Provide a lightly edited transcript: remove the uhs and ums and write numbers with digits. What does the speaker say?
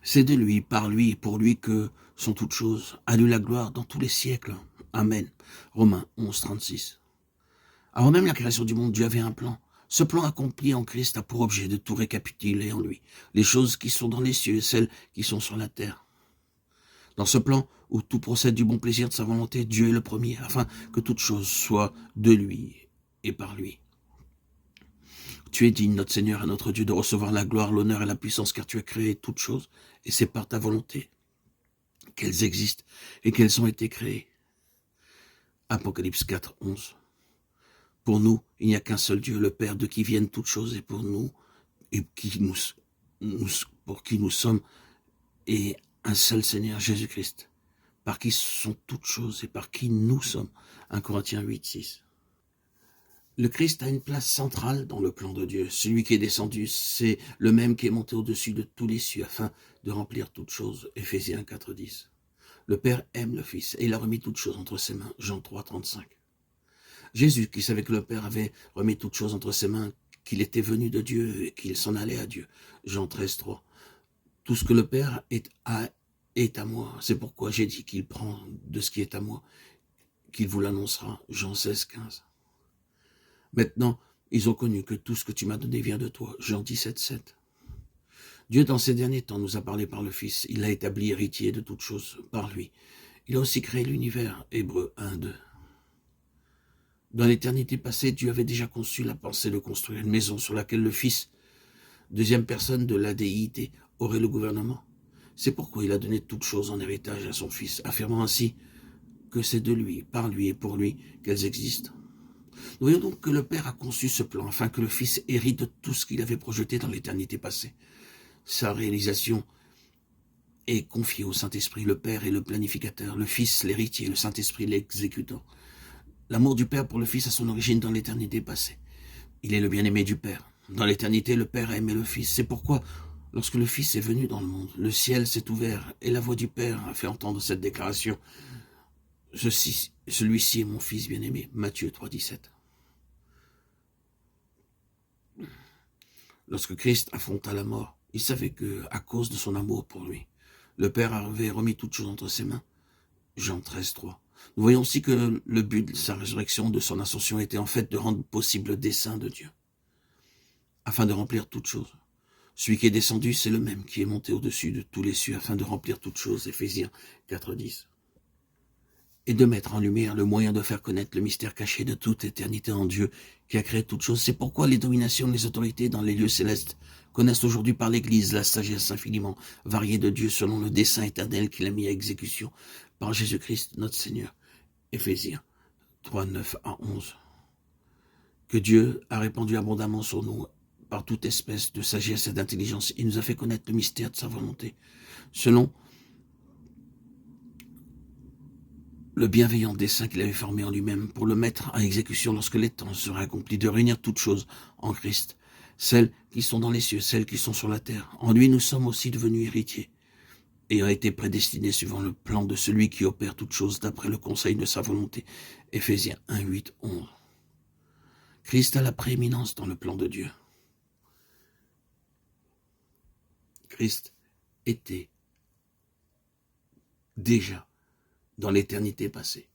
C'est de lui, par lui et pour lui que sont toutes choses. À lui la gloire dans tous les siècles. Amen. Romains 11, 36. Avant même la création du monde, Dieu avait un plan. Ce plan accompli en Christ a pour objet de tout récapituler en lui. Les choses qui sont dans les cieux et celles qui sont sur la terre. Dans ce plan où tout procède du bon plaisir de sa volonté, Dieu est le premier, afin que toute chose soit de lui et par lui. Tu es digne, notre Seigneur et notre Dieu, de recevoir la gloire, l'honneur et la puissance, car tu as créé toutes choses, et c'est par ta volonté qu'elles existent et qu'elles ont été créées. Apocalypse 4, 11. Pour nous, il n'y a qu'un seul Dieu, le Père, de qui viennent toutes choses, et pour nous, et pour qui nous sommes, et un seul Seigneur, Jésus-Christ, par qui sont toutes choses et par qui nous sommes. 1 Corinthiens 8, 6. Le Christ a une place centrale dans le plan de Dieu. Celui qui est descendu, c'est le même qui est monté au-dessus de tous les cieux afin de remplir toutes choses. Éphésiens 4, 10. Le Père aime le Fils et il a remis toutes choses entre ses mains. Jean 3, 35. Jésus, qui savait que le Père avait remis toutes choses entre ses mains, qu'il était venu de Dieu et qu'il s'en allait à Dieu. Jean 13, 3. Tout ce que le Père est à moi. C'est pourquoi j'ai dit qu'il prend de ce qui est à moi, qu'il vous l'annoncera. Jean 16, 15. Maintenant, ils ont connu que tout ce que tu m'as donné vient de toi. Jean 17, 7. Dieu, dans ces derniers temps, nous a parlé par le Fils. Il l'a établi héritier de toutes choses par lui. Il a aussi créé l'univers. Hébreux 1, 2. Dans l'éternité passée, Dieu avait déjà conçu la pensée de construire une maison sur laquelle le Fils, deuxième personne de la déité, aurait le gouvernement. C'est pourquoi il a donné toutes choses en héritage à son Fils, affirmant ainsi que c'est de lui, par lui et pour lui qu'elles existent. Nous voyons donc que le Père a conçu ce plan afin que le Fils hérite de tout ce qu'il avait projeté dans l'éternité passée. Sa réalisation est confiée au Saint-Esprit. Le Père est le planificateur, le Fils l'héritier, le Saint-Esprit l'exécutant. L'amour du Père pour le Fils a son origine dans l'éternité passée. Il est le bien-aimé du Père. Dans l'éternité, le Père a aimé le Fils. C'est pourquoi, lorsque le Fils est venu dans le monde, le ciel s'est ouvert et la voix du Père a fait entendre cette déclaration. Celui-ci est mon Fils bien-aimé. Matthieu 3, 17. Lorsque Christ affronta la mort, il savait que, à cause de son amour pour lui, le Père avait remis toutes choses entre ses mains. Jean 13, 3. Nous voyons aussi que le but de sa résurrection, de son ascension, était en fait de rendre possible le dessein de Dieu, afin de remplir toutes choses. Celui qui est descendu, c'est le même qui est monté au-dessus de tous les cieux, afin de remplir toutes choses. Éphésiens 4, 10. Et de mettre en lumière le moyen de faire connaître le mystère caché de toute éternité en Dieu, qui a créé toutes choses. C'est pourquoi les dominations, les autorités dans les lieux célestes connaissent aujourd'hui par l'Église la sagesse infiniment variée de Dieu selon le dessein éternel qu'il a mis à exécution par Jésus-Christ notre Seigneur. Éphésiens 3, 9 à 11. Que Dieu a répandu abondamment sur nous par toute espèce de sagesse et d'intelligence. Il nous a fait connaître le mystère de sa volonté, selon le bienveillant dessein qu'il avait formé en lui-même pour le mettre à exécution lorsque les temps seraient accomplis, de réunir toutes choses en Christ, celles qui sont dans les cieux, celles qui sont sur la terre. En lui, nous sommes aussi devenus héritiers, ayant été prédestinés suivant le plan de celui qui opère toutes choses d'après le conseil de sa volonté. Éphésiens 1, 8, 11. Christ a la prééminence dans le plan de Dieu. Christ était déjà dans l'éternité passée.